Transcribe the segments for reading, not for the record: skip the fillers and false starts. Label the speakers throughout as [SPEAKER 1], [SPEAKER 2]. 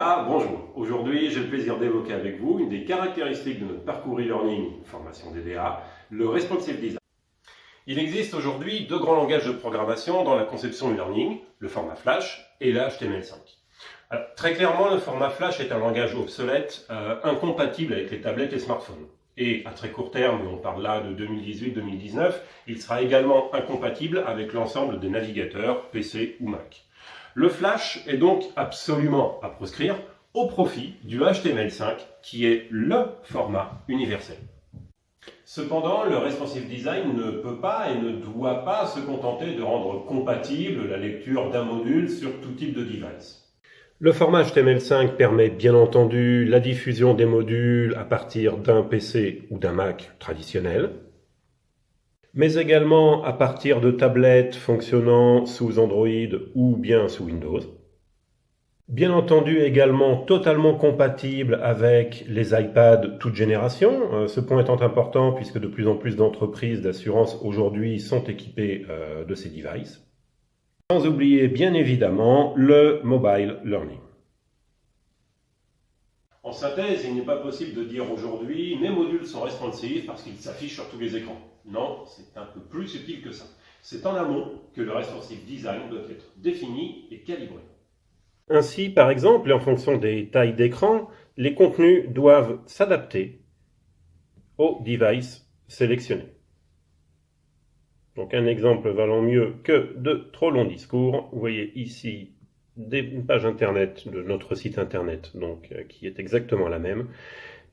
[SPEAKER 1] Bonjour, aujourd'hui j'ai le plaisir d'évoquer avec vous une des caractéristiques de notre parcours e-learning formation DDA, le responsive design. Il existe aujourd'hui deux grands langages de programmation dans la conception e-learning, le format Flash et le HTML5. Alors, très clairement, le format Flash est un langage obsolète, incompatible avec les tablettes et smartphones. Et à très court terme, on parle là de 2018-2019, il sera également incompatible avec l'ensemble des navigateurs PC ou Mac. Le Flash est donc absolument à proscrire au profit du HTML5 qui est le format universel. Cependant, le responsive design ne peut pas et ne doit pas se contenter de rendre compatible la lecture d'un module sur tout type de device. Le format HTML5 permet bien entendu la diffusion des modules à partir d'un PC ou d'un Mac traditionnel, mais également à partir de tablettes fonctionnant sous Android ou bien sous Windows. Bien entendu également totalement compatible avec les iPads toute génération. Ce point étant important puisque de plus en plus d'entreprises d'assurance aujourd'hui sont équipées de ces devices. Sans oublier bien évidemment le mobile learning. En synthèse, il n'est pas possible de dire aujourd'hui « mes modules sont responsives parce qu'ils s'affichent sur tous les écrans ». Non, c'est un peu plus subtil que ça. C'est en amont que le responsive design doit être défini et calibré. Ainsi, par exemple, en fonction des tailles d'écran, les contenus doivent s'adapter au device sélectionné. Donc un exemple valant mieux que de trop longs discours. Vous voyez ici une page internet de notre site internet, donc qui est exactement la même,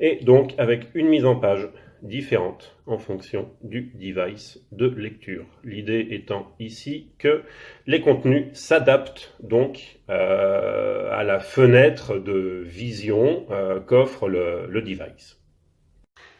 [SPEAKER 1] et donc avec une mise en page différente en fonction du device de lecture. L'idée étant ici que les contenus s'adaptent donc à la fenêtre de vision qu'offre le device.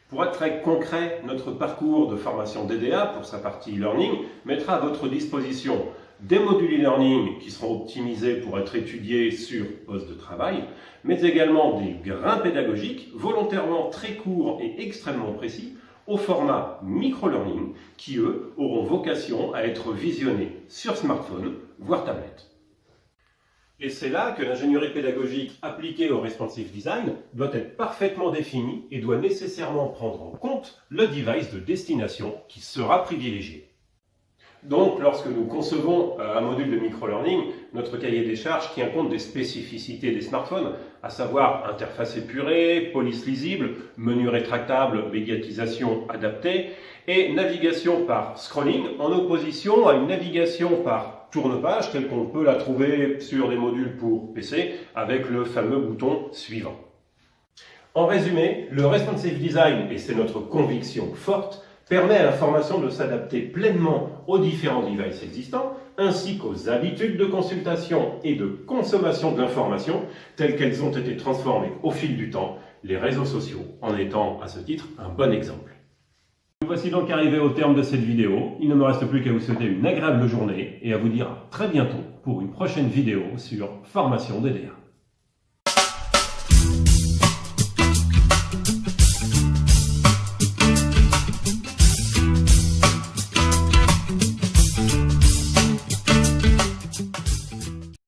[SPEAKER 1] Pour être très concret, notre parcours de formation DDA pour sa partie e-learning mettra à votre disposition des modules e-learning qui seront optimisés pour être étudiés sur poste de travail, mais également des grains pédagogiques volontairement très courts et extrêmement précis au format micro-learning qui, eux, auront vocation à être visionnés sur smartphone, voire tablette. Et c'est là que l'ingénierie pédagogique appliquée au responsive design doit être parfaitement définie et doit nécessairement prendre en compte le device de destination qui sera privilégié. Donc, lorsque nous concevons un module de micro-learning, notre cahier des charges tient compte des spécificités des smartphones, à savoir interface épurée, police lisible, menu rétractable, médiatisation adaptée et navigation par scrolling en opposition à une navigation par tourne-page telle qu'on peut la trouver sur des modules pour PC avec le fameux bouton suivant. En résumé, le responsive design, et c'est notre conviction forte, permet à la formation de s'adapter pleinement aux différents devices existants, ainsi qu'aux habitudes de consultation et de consommation de l'information, telles qu'elles ont été transformées au fil du temps, les réseaux sociaux en étant, à ce titre, un bon exemple. Nous voici donc arrivés au terme de cette vidéo. Il ne me reste plus qu'à vous souhaiter une agréable journée et à vous dire à très bientôt pour une prochaine vidéo sur Formation DDA.